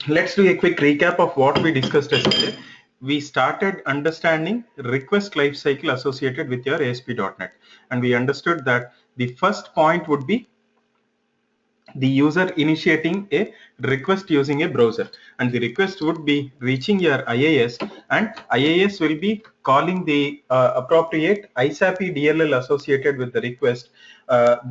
let's do a quick recap of what we discussed yesterday. We started understanding request lifecycle associated with your ASP.NET, and we understood that the first point would be the user initiating a request using a browser, and the request would be reaching your IIS, and IIS will be calling the appropriate ASP DLL associated with the request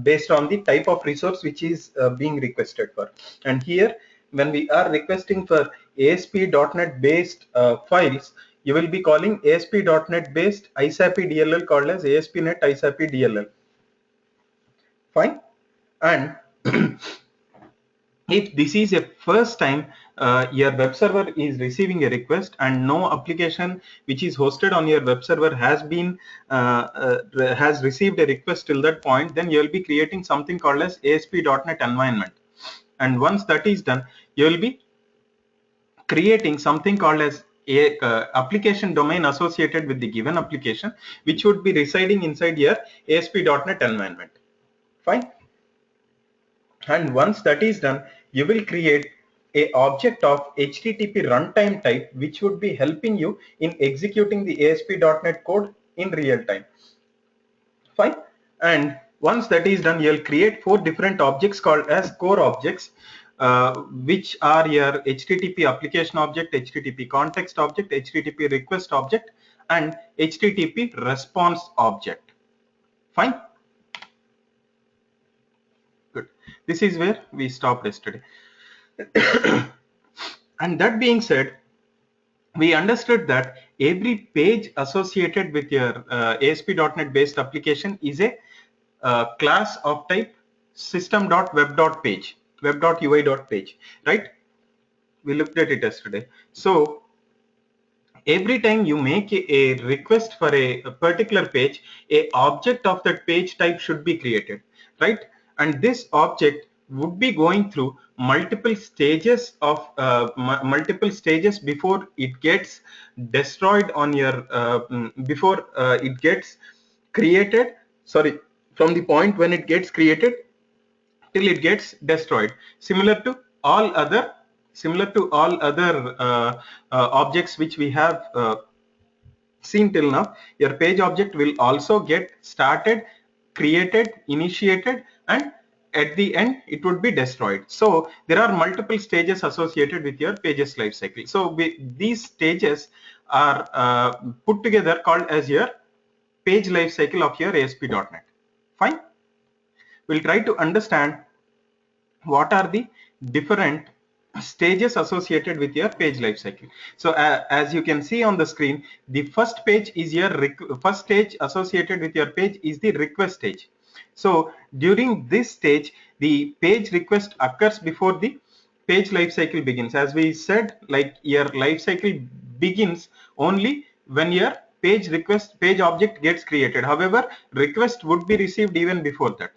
based on the type of resource which is being requested for. And here, when we are requesting for ASP.NET based files, you will be calling ASP.NET based ASP DLL called as ASP.NET ASP DLL. Fine. And if this is a first time your web server is receiving a request and no application which is hosted on your web server has received a request till that point, then you will be creating something called as ASP.NET environment. And once that is done, you will be creating something called as a application domain associated with the given application, which would be residing inside your ASP.NET environment. Fine. And once that is done, you will create a object of HTTP runtime type, which would be helping you in executing the ASP.NET code in real time. Fine. And once that is done, you'll create 4 different objects called as core objects, which are your HTTP application object, HTTP context object, HTTP request object, and HTTP response object. Fine. Good. This is where we stopped yesterday. And that being said, we understood that every page associated with your ASP.NET based application is a class of type system.web.page, web.ui.page, right? We looked at it yesterday. So every time you make a request for a particular page, a object of that page type should be created, right? And this object would be going through multiple stages of multiple stages before it gets destroyed on your before it gets created, sorry, from the point when it gets created till it gets destroyed, similar to all other objects which we have seen till now. Your page object will also get started, created, initiated, and at the end it would be destroyed. So there are multiple stages associated with your pages life cycle. So these stages are put together called as your page life cycle of your ASP.NET. Fine. We'll try to understand what are the different stages associated with your page lifecycle. So as you can see on the screen, the first page is your first stage associated with your page is the request stage. So during this stage, the page request occurs before the page lifecycle begins. As we said, like your lifecycle begins only when your page object gets created. However, request would be received even before that.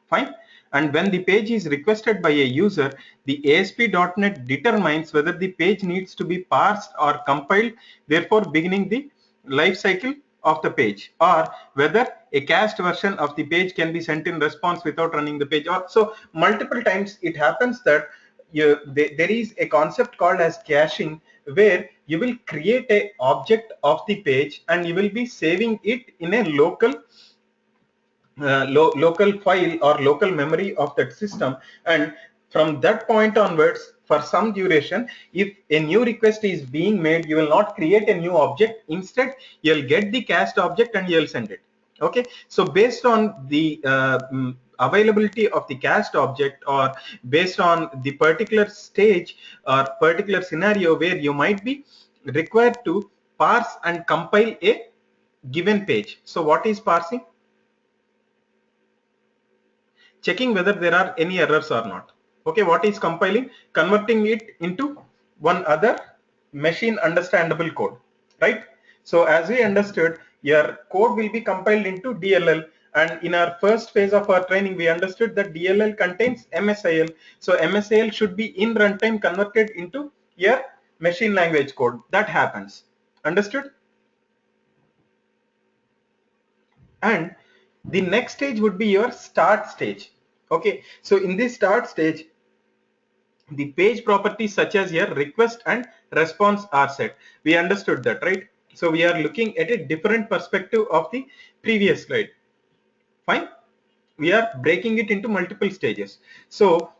Fine. And when the page is requested by a user, the ASP.NET determines whether the page needs to be parsed or compiled, therefore beginning the life cycle of the page, or whether a cached version of the page can be sent in response without running the page. Or so multiple times it happens that there is a concept called as caching, where you will create a object of the page and you will be saving it in a local local file or local memory of that system. And from that point onwards, for some duration, if a new request is being made, you will not create a new object. Instead, you'll get the cached object and you'll send it. Okay, so based on the availability of the cached object, or based on the particular stage or particular scenario where you might be required to parse and compile a given page. So what is parsing? Checking whether there are any errors or not. Okay, what is compiling? Converting it into one other machine understandable code, right? So as we understood, your code will be compiled into DLL, and in our first phase of our training, we understood that DLL contains MSIL. So MSIL should be in runtime converted into your machine language code. That happens. Understood? And the next stage would be your start stage. Okay, so in this start stage, the page properties such as here request and response are set. We understood that, right? So we are looking at a different perspective of the previous slide. Fine. We are breaking it into multiple stages. So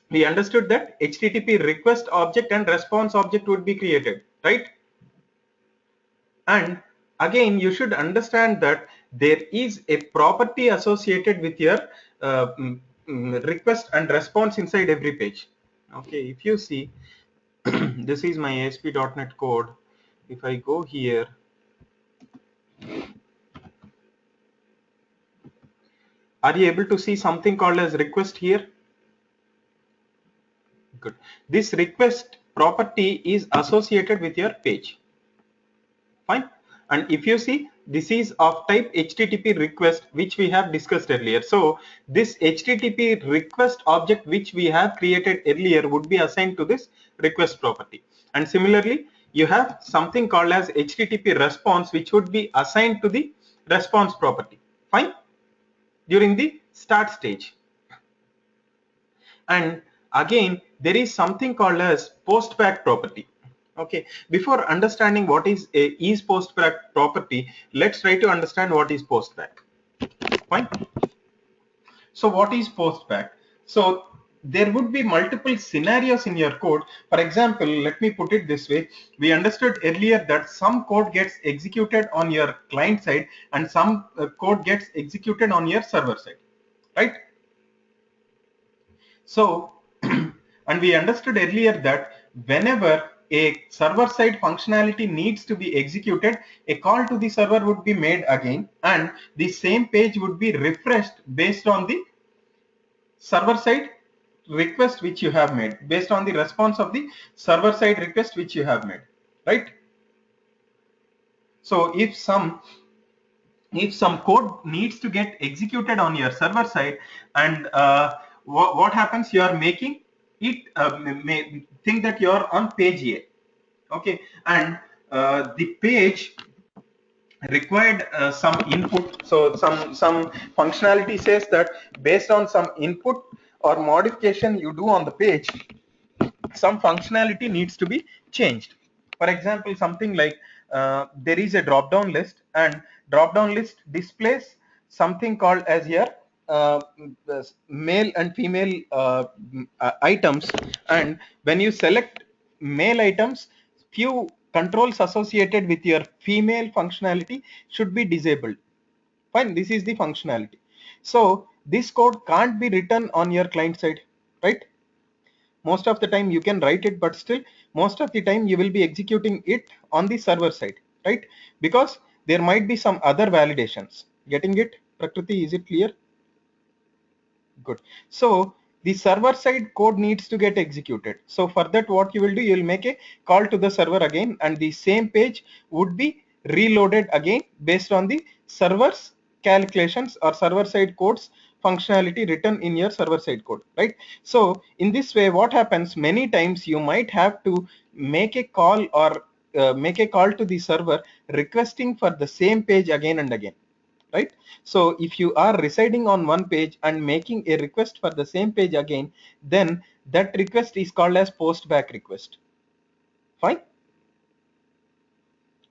we understood that HTTP request object and response object would be created, right? And again, you should understand that there is a property associated with your request and response inside every page. Okay, if you see, this is my ASP.NET code. If I go here, are you able to see something called as request here? Good. This request property is associated with your page. Fine. And if you see, this is of type HTTP request, which we have discussed earlier. So this HTTP request object which we have created earlier would be assigned to this request property. And similarly, you have something called as HTTP response, which would be assigned to the response property. Fine. During the start stage. And again, there is something called as postback property. Okay, before understanding what is postback property, let's try to understand what is postback. Fine. So what is postback? So there would be multiple scenarios in your code. For example, let me put it this way. We understood earlier that some code gets executed on your client side and some code gets executed on your server side, right? So, and we understood earlier that whenever a server side functionality needs to be executed, a call to the server would be made again, and the same page would be refreshed based on the server side request which you have made, based on the response of the server side request which you have made, right? So if some code needs to get executed on your server side, and what happens, you are making it may think that you are on page A, okay, and the page required some input. So some functionality says that based on some input or modification you do on the page, some functionality needs to be changed. For example, something like there is a drop down list, and drop down list displays something called as here male and female items, and when you select male items, few controls associated with your female functionality should be disabled. Fine, this is the functionality. So this code can't be written on your client side, right? Most of the time you can write it, but still most of the time you will be executing it on the server side, right? Because there might be some other validations. Getting it, Prakriti? Is it clear? Good. So the server side code needs to get executed. So for that, what you will do, you will make a call to the server again, and the same page would be reloaded again based on the server's calculations or server side codes functionality written in your server side code, right? So in this way, what happens, many times you might have to make a call or make a call to the server requesting for the same page again and again, right? So if you are residing on one page and making a request for the same page again, then that request is called as postback request. Fine.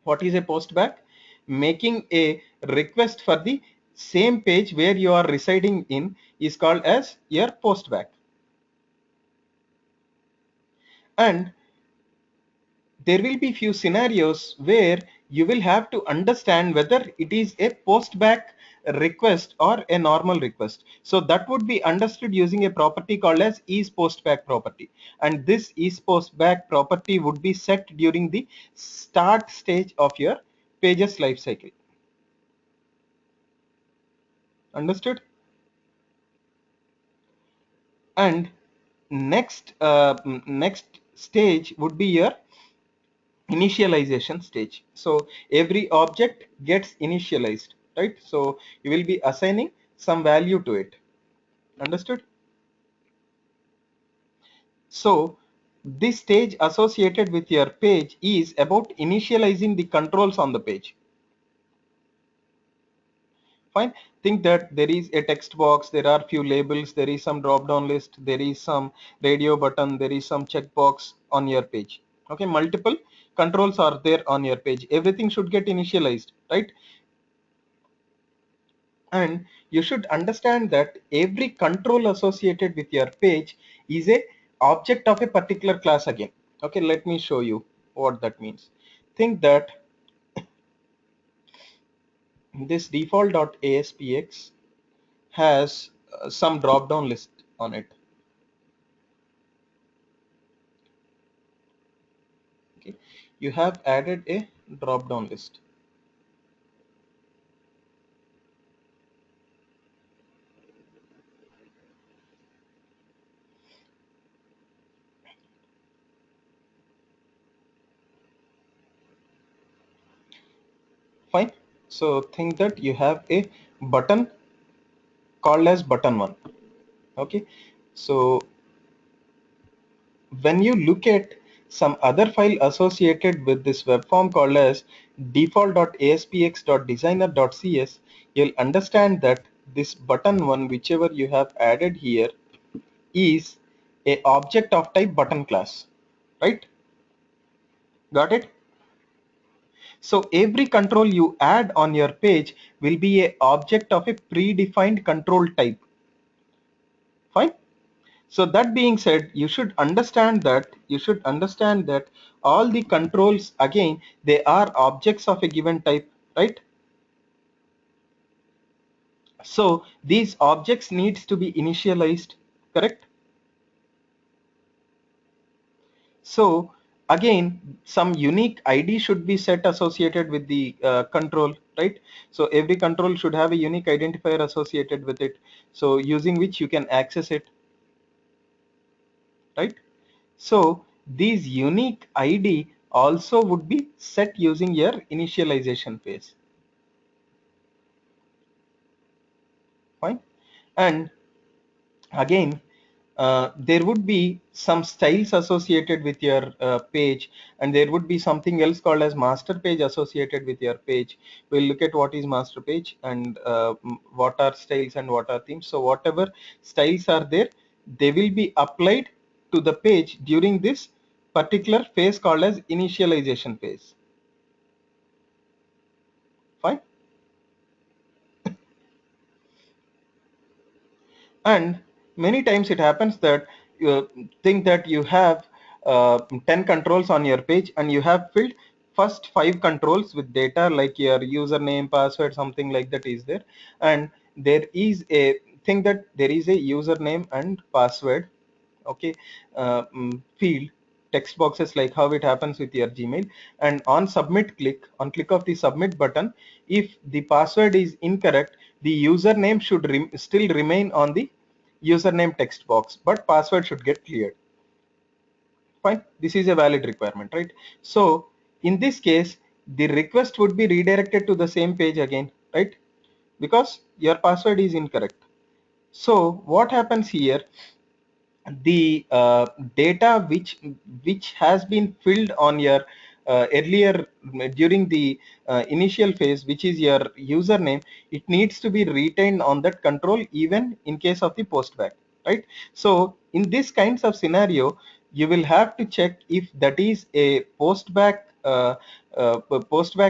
What is a postback? Making a request for the same page where you are residing in is called as your postback. And there will be few scenarios where you will have to understand whether it is a postback request or a normal request. So that would be understood using a property called as isPostback property, and this isPostback property would be set during the start stage of your pages lifecycle. Understood? And next stage would be your initialization stage. So every object gets initialized, right? So you will be assigning some value to it. Understood? So this stage associated with your page is about initializing the controls on the page. Fine. Think that there is a text box, there are few labels, there is some drop down list, there is some radio button, there is some checkbox on your page. Okay, multiple controls are there on your page. Everything should get initialized, right? And you should understand that every control associated with your page is a object of a particular class again. Okay, let me show you what that means. Think that this default.aspx has some drop down list on it. Okay, you have added a drop down list. Fine. So think that you have a button called as button1. Okay, so when you look at some other file associated with this web form called as default.aspx.designer.cs, you'll understand that this button1, whichever you have added here, is a object of type button class, right? Got it? So every control you add on your page will be a object of a predefined control type. Fine. So that being said, you should understand that all the controls, again, they are objects of a given type, right? So these objects needs to be initialized, correct? So again, some unique ID should be set associated with the control, right? So every control should have a unique identifier associated with it, so using which you can access it, right? So these unique ID also would be set using your initialization phase. Fine. And again, there would be some styles associated with your page, and there would be something else called as master page associated with your page. We'll look at what is master page and what are styles and what are themes. So whatever styles are there, they will be applied to the page during this particular phase called as initialization phase. Fine. And many times it happens that you think that you have 10 controls on your page, and you have filled first 5 controls with data like your username, password, something like that is there, and there is a thing that there is a username and password, okay, field text boxes, like how it happens with your Gmail. And on submit click of the submit button, if the password is incorrect, the username should still remain on the username text box, but password should get cleared. Fine, this is a valid requirement, right? So in this case, the request would be redirected to the same page again, right? Because your password is incorrect. So what happens here, the data which has been filled on your earlier during the initial phase, which is your username, it needs to be retained on that control even in case of the postback, right? So in this kinds of scenario, you will have to check if that is a postback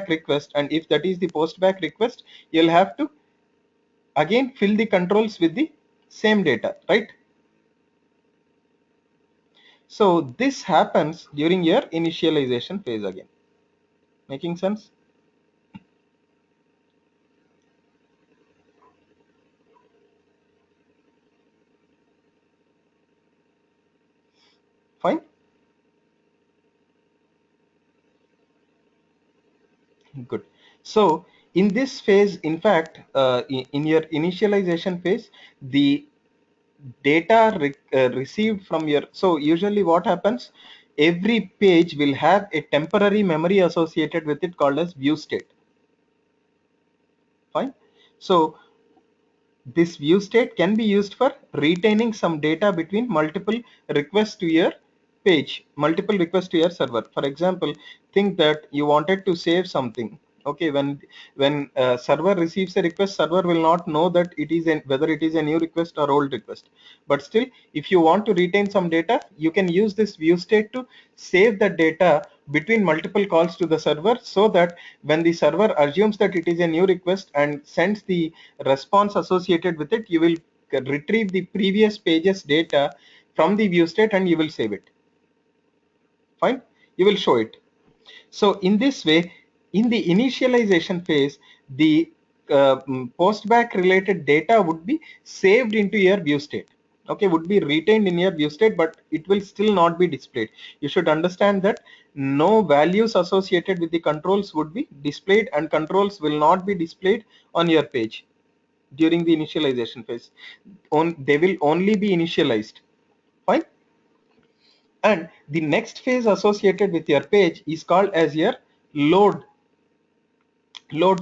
request, and if that is the postback request, you'll have to again fill the controls with the same data, right? So this happens during your initialization phase again. Making sense? Fine. Good. So in this phase, in fact, in your initialization phase, the data received from your, so usually what happens, every page will have a temporary memory associated with it called as view state. Fine. So this view state can be used for retaining some data between multiple requests to your page, multiple requests to your server. For example, think that you wanted to save something, Okay, when server receives a request, server will not know that it is whether it is a new request or old request. But still, if you want to retain some data, you can use this view state to save the data between multiple calls to the server, so that when the server assumes that it is a new request and sends the response associated with it, you will retrieve the previous page's data from the view state and you will save it. Fine, you will show it. So in this way, in the initialization phase, the postback related data would be saved into your view state. Okay, would be retained in your view state, but it will still not be displayed. You should understand that no values associated with the controls would be displayed, and controls will not be displayed on your page during the initialization phase. They will only be initialized. Fine. And the next phase associated with your page is called as your load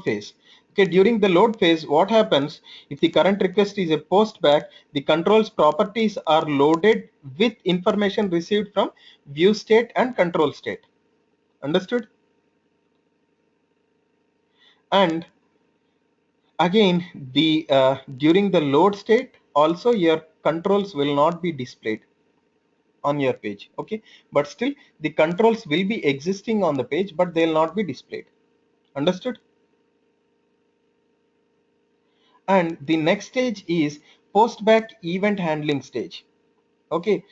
phase. Okay, during the load phase, what happens if the current request is a post back, the controls properties are loaded with information received from view state and control state. Understood? And again, the during the load state also, your controls will not be displayed on your page. Okay, but still the controls will be existing on the page, but they will not be displayed. Understood? And the next stage is post back event handling stage. Okay,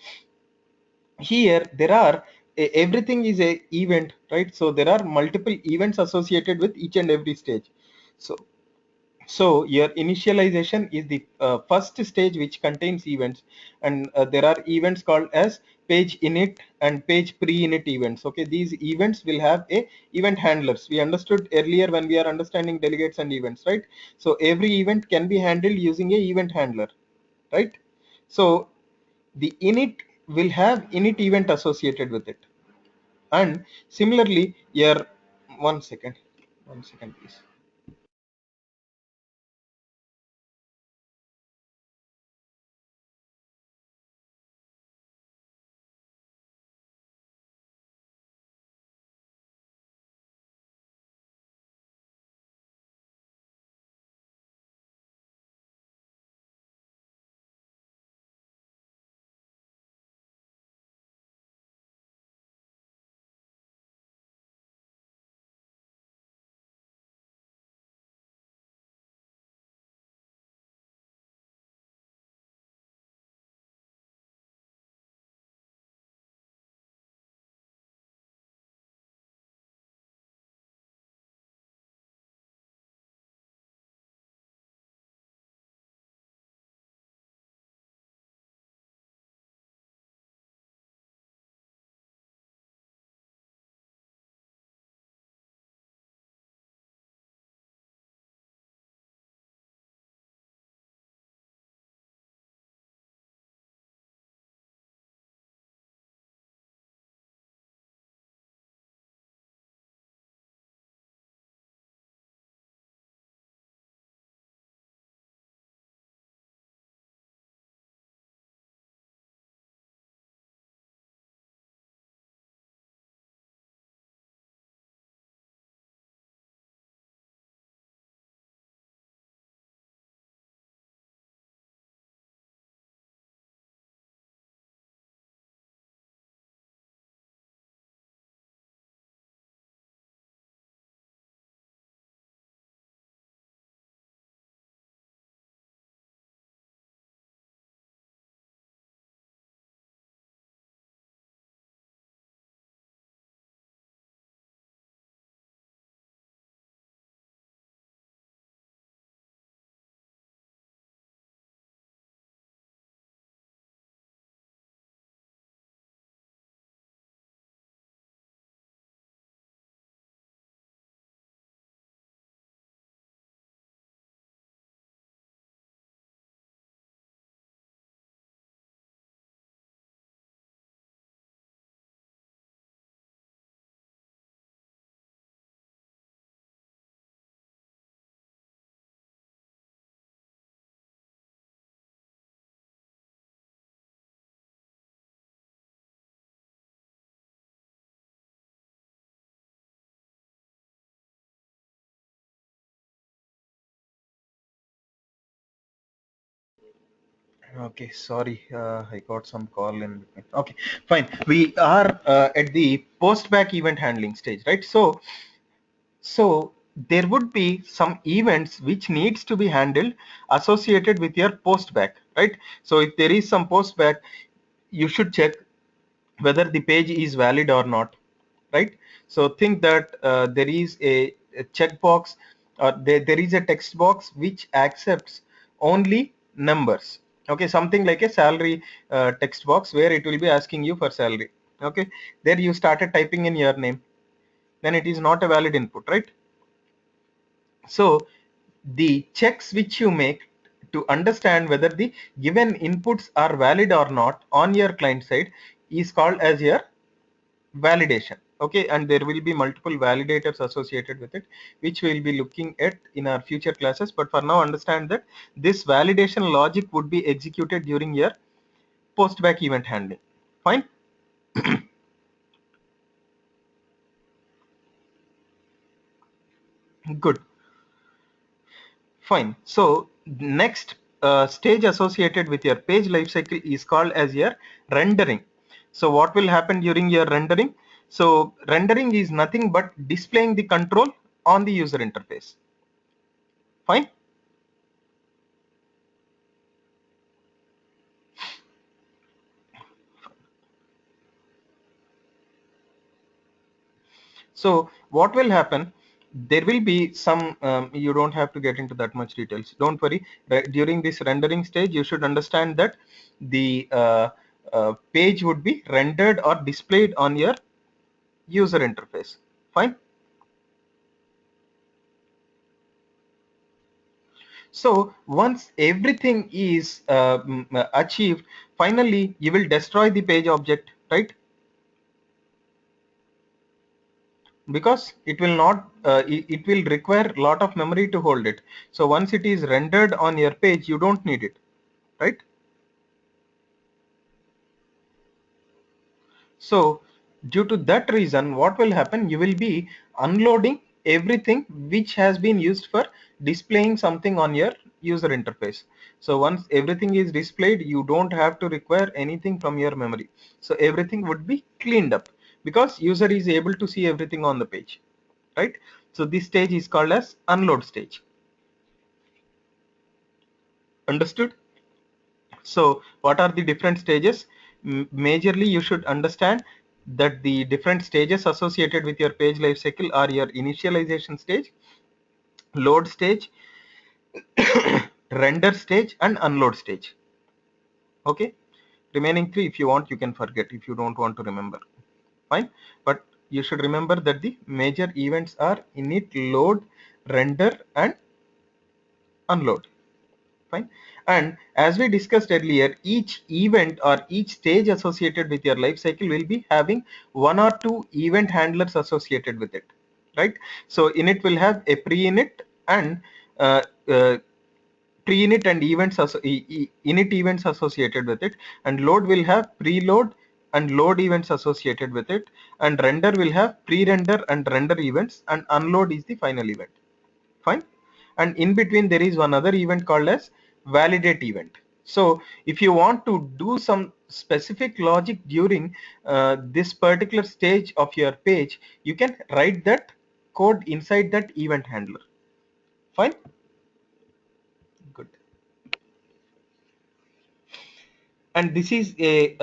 here there are everything is a event, right? So there are multiple events associated with each and every stage. So your initialization is the first stage which contains events, and there are events called as page init and page pre-init events. Okay, these events will have a event handlers. We understood earlier when we are understanding delegates and events, right? So every event can be handled using a event handler, right? So the init will have init event associated with it. And similarly, your one second please. Okay, sorry, I got some call in between. Okay, fine. We are at the post-back event handling stage, right? So there would be some events which needs to be handled associated with your post-back, right? So if there is some post-back, you should check whether the page is valid or not, right? So think that there is a checkbox, or there is a text box which accepts only numbers. Okay, something like a salary text box where it will be asking you for salary. Okay, there you started typing in your name, then it is not a valid input, right? So the checks which you make to understand whether the given inputs are valid or not on your client side is called as your validation. Okay, and there will be multiple validators associated with it, which we will be looking at in our future classes. But for now, understand that this validation logic would be executed during your post back event handling. Fine. Good. Fine. So next stage associated with your page lifecycle is called as your rendering. So what will happen during your rendering? So rendering is nothing but displaying the control on the user interface. Fine. So what will happen? There will be some, you don't have to get into that much details. Don't worry. During this rendering stage, you should understand that the page would be rendered or displayed on your user interface. Fine. So once everything is achieved, finally you will destroy the page object, right? Because it will not, it will require a lot of memory to hold it. So once it is rendered on your page, you don't need it, right? So due to that reason, what will happen? You will be unloading everything which has been used for displaying something on your user interface. So once everything is displayed, you don't have to require anything from your memory. So everything would be cleaned up because user is able to see everything on the page, right? So this stage is called as unload stage. Understood? So what are the different stages? Majorly, you should understand that the different stages associated with your page lifecycle are your initialization stage, load stage, render stage, and unload stage. Okay, remaining three, if you want, you can forget if you don't want to remember. Fine, but you should remember that the major events are init, load, render, and unload. Fine. And as we discussed earlier, each event or each stage associated with your life cycle will be having one or two event handlers associated with it, right? So init will have a pre-init and uh, uh, pre-init and events init events associated with it, and load will have preload and load events associated with it, and render will have pre-render and render events, and unload is the final event. Fine. And in between there is one other event called as validate event. So if you want to do some specific logic during this particular stage of your page, you can write that code inside that event handler. Fine. Good. And this is a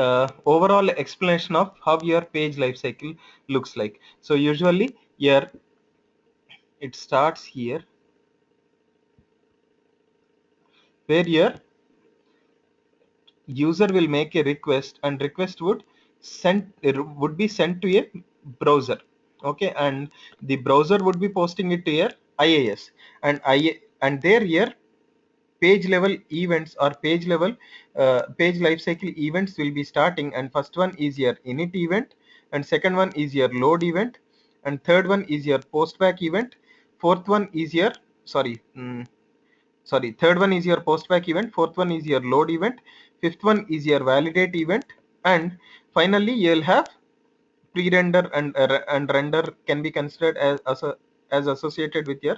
overall explanation of how your page lifecycle looks like. So usually here it starts here where your user will make a request, and request would be sent to a browser. Okay, and the browser would be posting it to your IIS, and there your page level events or page lifecycle events will be starting, and first one is your init event, and second one is your load event, and third one is your postback event, fourth one is your third one is your postback event, fourth one is your load event, fifth one is your validate event, and finally you'll have pre-render and render can be considered as associated with your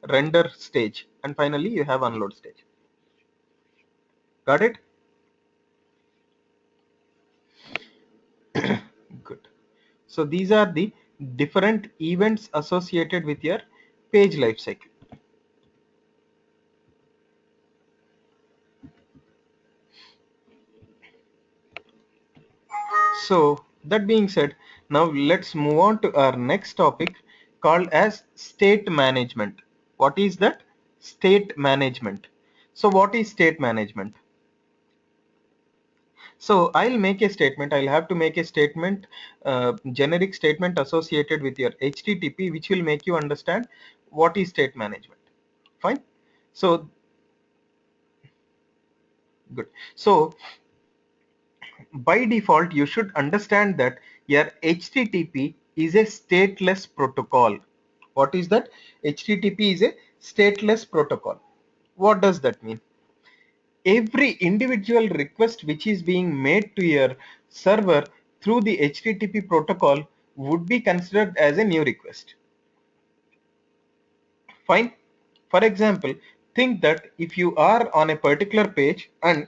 render stage, and finally you have unload stage. Got it? So these are the different events associated with your page lifecycle. So that being said, now let's move on to our next topic called as state management. What is that? State management. So what is state management? So I'll make a statement. I'll have to make a statement, generic statement associated with your HTTP, which will make you understand what is state management. Fine. So good. So by default, you should understand that your HTTP is a stateless protocol. What is that? HTTP is a stateless protocol. What does that mean? Every individual request which is being made to your server through the HTTP protocol would be considered as a new request. Fine. For example, think that if you are on a particular page and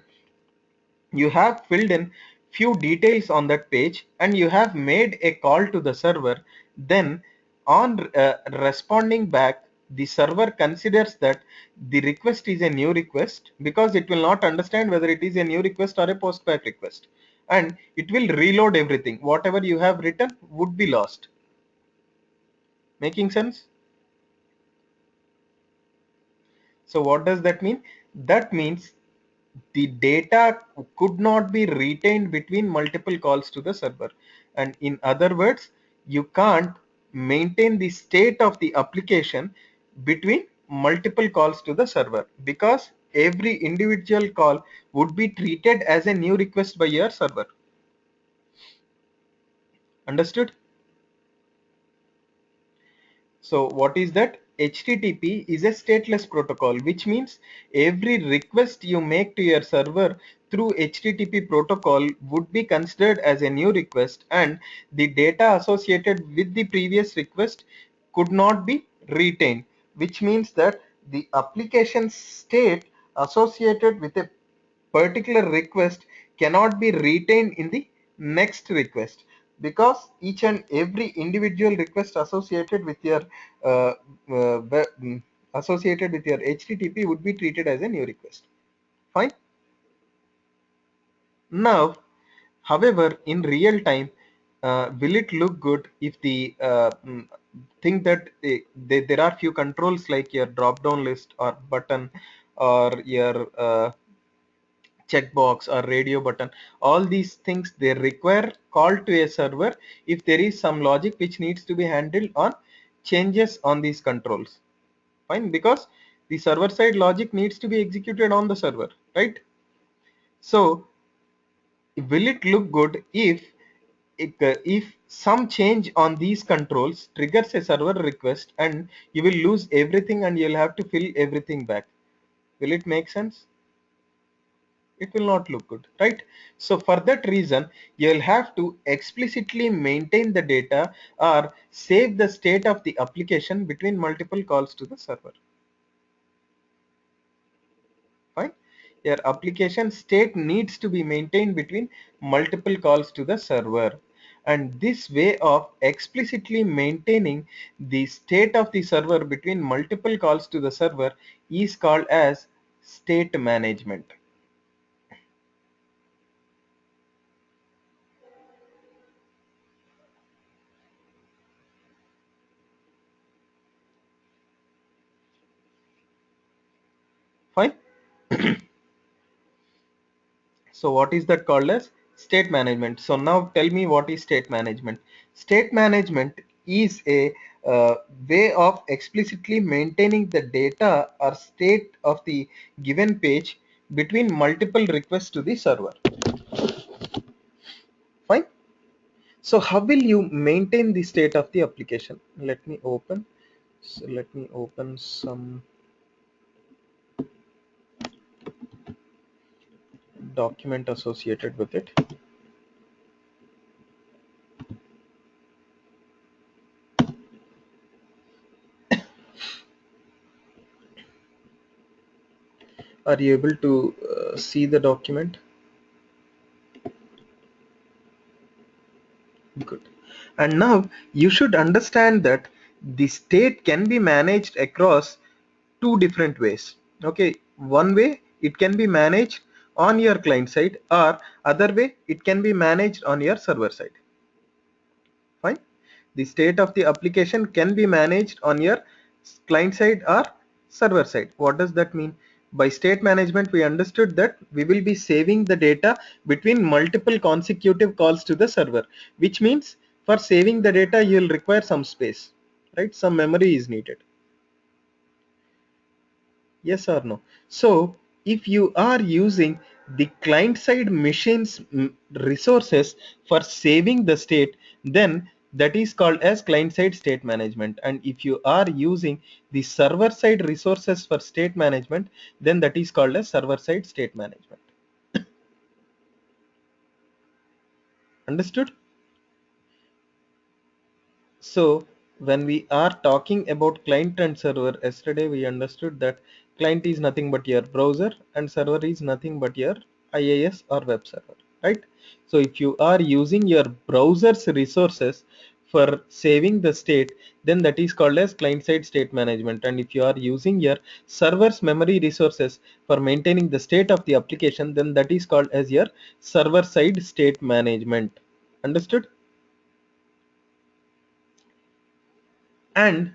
you have filled in few details on that page and you have made a call to the server, then on responding back, the server considers that the request is a new request because it will not understand whether it is a new request or a postback request, and it will reload everything. Whatever you have written would be lost. Making sense? So what does that mean? That means the data could not be retained between multiple calls to the server. And in other words, you can't maintain the state of the application between multiple calls to the server because every individual call would be treated as a new request by your server. Understood? So what is that? HTTP is a stateless protocol, which means every request you make to your server through HTTP protocol would be considered as a new request, and the data associated with the previous request could not be retained, which means that the application state associated with a particular request cannot be retained in the next request because each and every individual request associated with your uh, associated with your HTTP would be treated as a new request. Fine. Now, however, in real time, will it look good if the think that there are few controls like your drop down list or button or your checkbox or radio button, all these things they require call to a server if there is some logic which needs to be handled on changes on these controls. Fine, because the server side logic needs to be executed on the server, right? So will it look good if some change on these controls triggers a server request and you will lose everything and you'll have to fill everything back? Will it make sense? It will not look good, right? So for that reason, you'll have to explicitly maintain the data or save the state of the application between multiple calls to the server. Fine. Your application state needs to be maintained between multiple calls to the server, and this way of explicitly maintaining the state of the server between multiple calls to the server is called as state management. Fine. So what is that called as? State management. So now tell me, what is state management? State management is a way of explicitly maintaining the data or state of the given page between multiple requests to the server. Fine. So how will you maintain the state of the application? Let me open. So let me open some document associated with it. Are you able to see the document? Good. And now you should understand that the state can be managed across two different ways. Okay, one way it can be managed on your client side, or other way it can be managed on your server side. Fine. The state of the application can be managed on your client side or server side. What does that mean? By state management, we understood that we will be saving the data between multiple consecutive calls to the server, which means for saving the data, you will require some space, right? Some memory is needed. Yes or no? So if you are using the client side machines resources for saving the state, then that is called as client side state management. And if you are using the server side resources for state management, then that is called as server side state management. Understood? So when we are talking about client and server, yesterday we understood that client is nothing but your browser and server is nothing but your IIS or web server, right? So if you are using your browser's resources for saving the state, then that is called as client side state management. And if you are using your server's memory resources for maintaining the state of the application, then that is called as your server side state management. Understood? And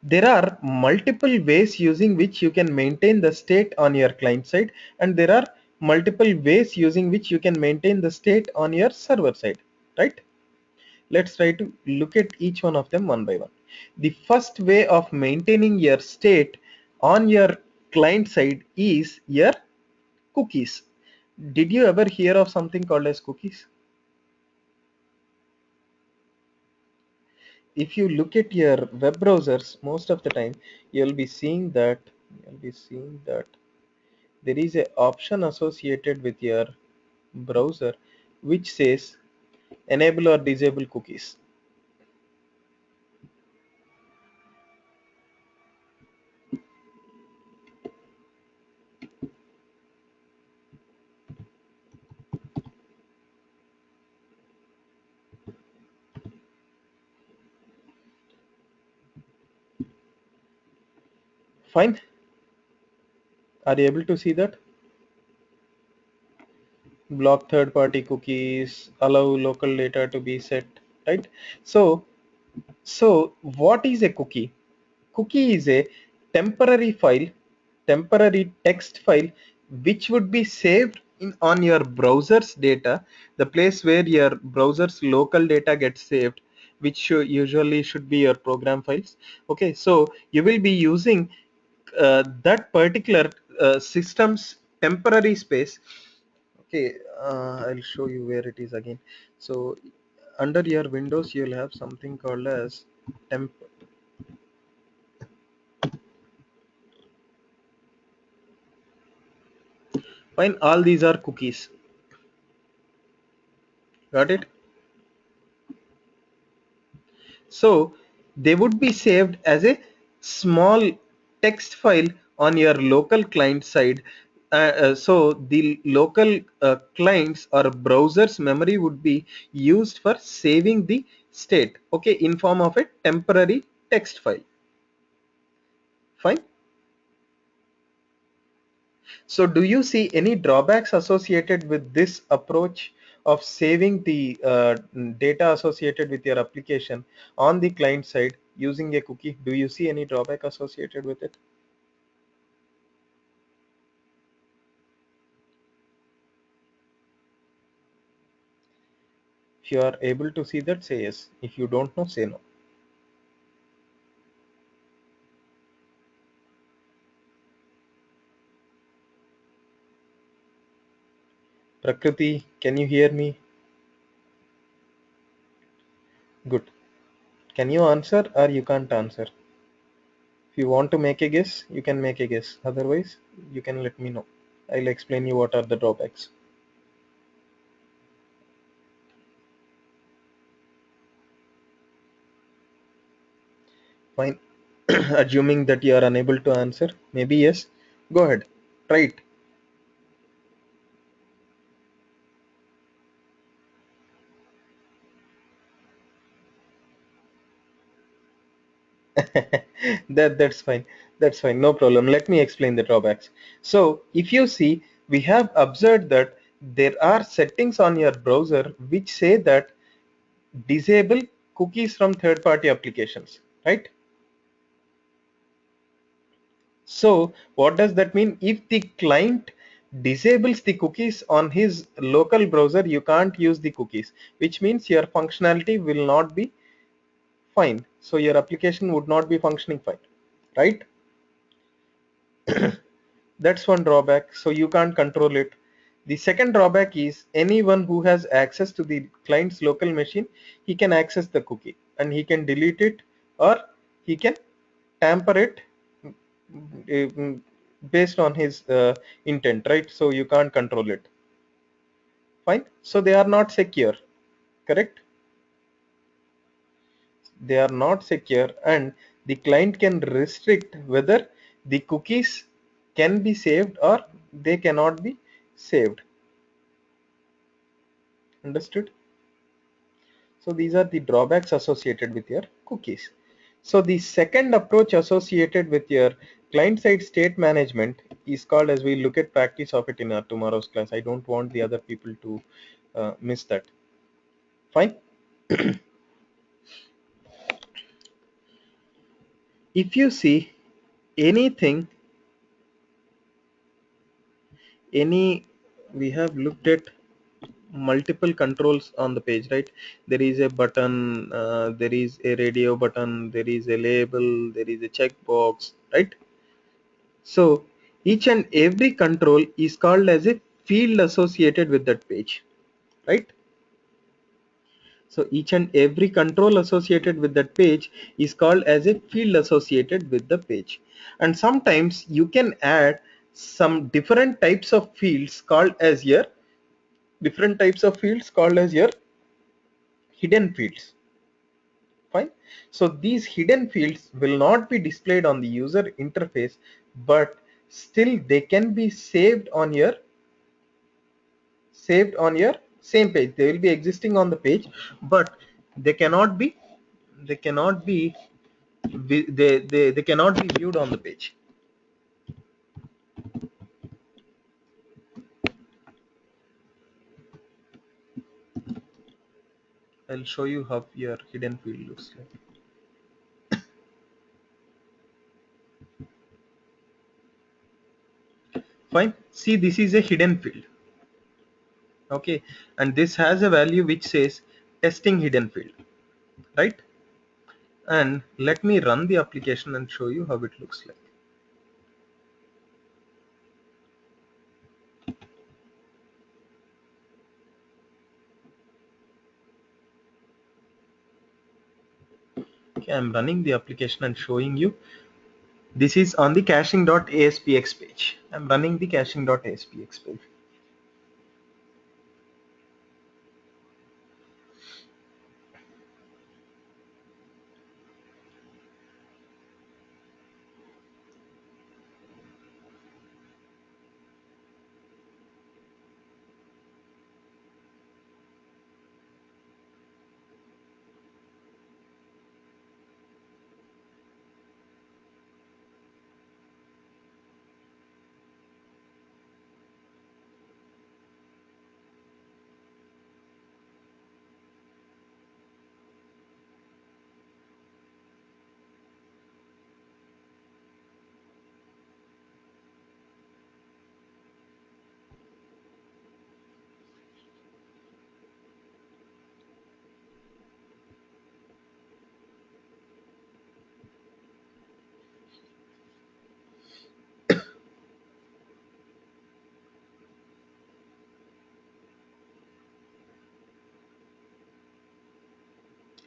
there are multiple ways using which you can maintain the state on your client side, and there are multiple ways using which you can maintain the state on your server side, right? Let's try to look at each one of them one by one. The first way of maintaining your state on your client side is your cookies. Did you ever hear of something called as cookies? If you look at your web browsers, most of the time you'll be seeing that there is a option associated with your browser which says enable or disable cookies. Fine. Are you able to see that? Block third party cookies, allow local data to be set, right? So what is a cookie? Cookie is a temporary file, temporary text file, which would be saved on your browser's data, the place where your browser's local data gets saved, which usually should be your program files. Okay, so you will be using that particular system's temporary space. Okay, I'll show you where it is again. So under your Windows, you'll have something called as temp. Fine, all these are cookies. Got it? So they would be saved as a small text file on your local client side. So the local clients or browser's memory would be used for saving the state, okay, in form of a temporary text file. Fine. So do you see any drawbacks associated with this approach of saving the data associated with your application on the client side using a cookie? Do you see any drawback associated with it? If you are able to see that, say yes. If you don't know, say no. Prakriti, can you hear me? Good. Can you answer or you can't answer? If you want to make a guess, you can make a guess. Otherwise, you can let me know. I'll explain you what are the drawbacks. Fine. Assuming that you are unable to answer, maybe yes. Go ahead. Try it. That's fine. That's fine. No problem. Let me explain the drawbacks. So if you see, we have observed that there are settings on your browser which say that disable cookies from third-party applications, right? So what does that mean? If the client disables the cookies on his local browser, you can't use the cookies, which means your functionality will not be fine. So your application would not be functioning fine, right? That's one drawback. So you can't control it. The second drawback is anyone who has access to the client's local machine, he can access the cookie and he can delete it, or he can tamper it mm, based on his intent, right? So you can't control it. Fine. So they are not secure, correct? They are not secure, and the client can restrict whether the cookies can be saved or they cannot be saved. Understood? So these are the drawbacks associated with your cookies. So the second approach associated with your client-side state management is called, as we look at practice of it in our tomorrow's class. I don't want the other people to miss that. Fine. If you see anything, we have looked at multiple controls on the page, right? There is a button, there is a radio button, there is a label, there is a checkbox, right? So each and every control is called as a field associated with that page, right? So each and every control associated with that page is called as a field associated with the page. And sometimes you can add some different types of fields called as your hidden fields. Fine. So these hidden fields will not be displayed on the user interface, but still they can be saved on your same page. They will be existing on the page, but they cannot be they cannot be they cannot be viewed on the page. I'll show you how your hidden field looks like. Fine. See, this is a hidden field. Okay, and this has a value which says testing hidden field, right? And let me run the application and show you how it looks like. Okay, I'm running the application and showing you. This is on the caching.aspx page. I'm running the caching.aspx page.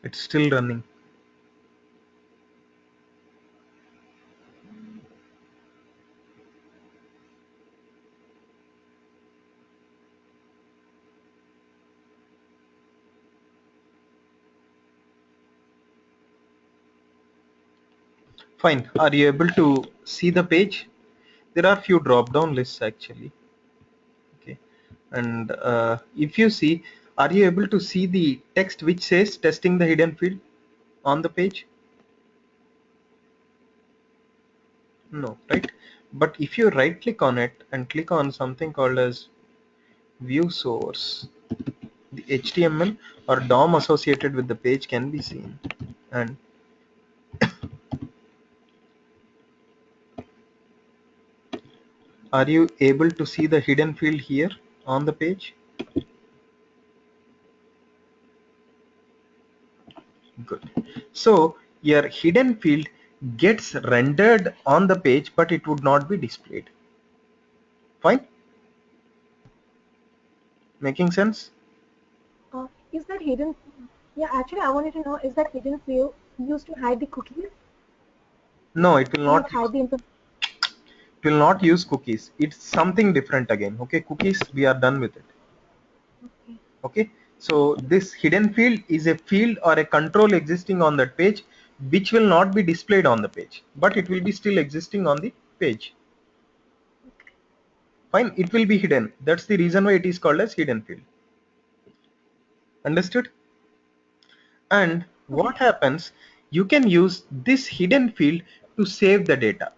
It's still running. Fine. Are you able to see the page? There are few drop down lists actually. Okay, and if you see, are you able to see the text which says testing the hidden field on the page? No, right? But if you right click on it and click on something called as view source, the HTML or DOM associated with the page can be seen. And are you able to see the hidden field here on the page? Good. So your hidden field gets rendered on the page, but it would not be displayed. Fine? Making sense? Is that hidden? Yeah, actually, I wanted to know, is that hidden field used to hide the cookies, No, it will like not hide use, the information? it will not use cookies. It's something different again. Okay, cookies, we are done with it. Okay. Okay, so this hidden field is a field or a control existing on that page, which will not be displayed on the page, but it will be still existing on the page. Fine, it will be hidden. That's the reason why it is called as hidden field. Understood? And Okay. what happens, you can use this hidden field to save the data.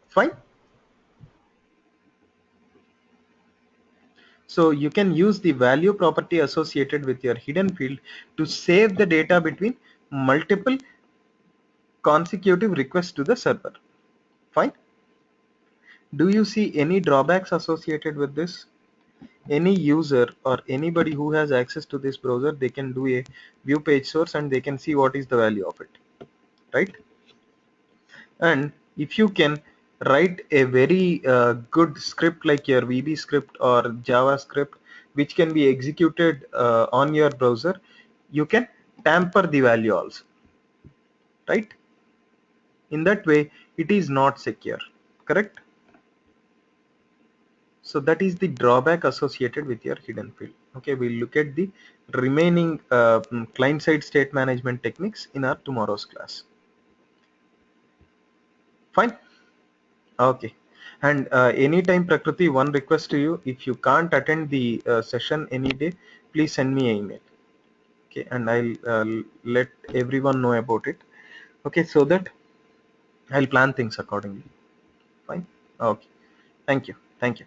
Fine. So you can use the value property associated with your hidden field to save the data between multiple consecutive requests to the server. Fine. Do you see any drawbacks associated with this? Any user or anybody who has access to this browser, they can do a view page source and they can see what is the value of it, right? And if you can write a very good script like your VB script or JavaScript, which can be executed on your browser, you can tamper the value also, right? In that way, it is not secure, correct? So that is the drawback associated with your hidden field. Okay, we'll look at the remaining client-side state management techniques in our tomorrow's class. Fine. Okay. And anytime, Prakriti, one request to you: if you can't attend the session any day, please send me an email. Okay, and I'll let everyone know about it. Okay, so that I'll plan things accordingly. Fine. Okay. Thank you. Thank you.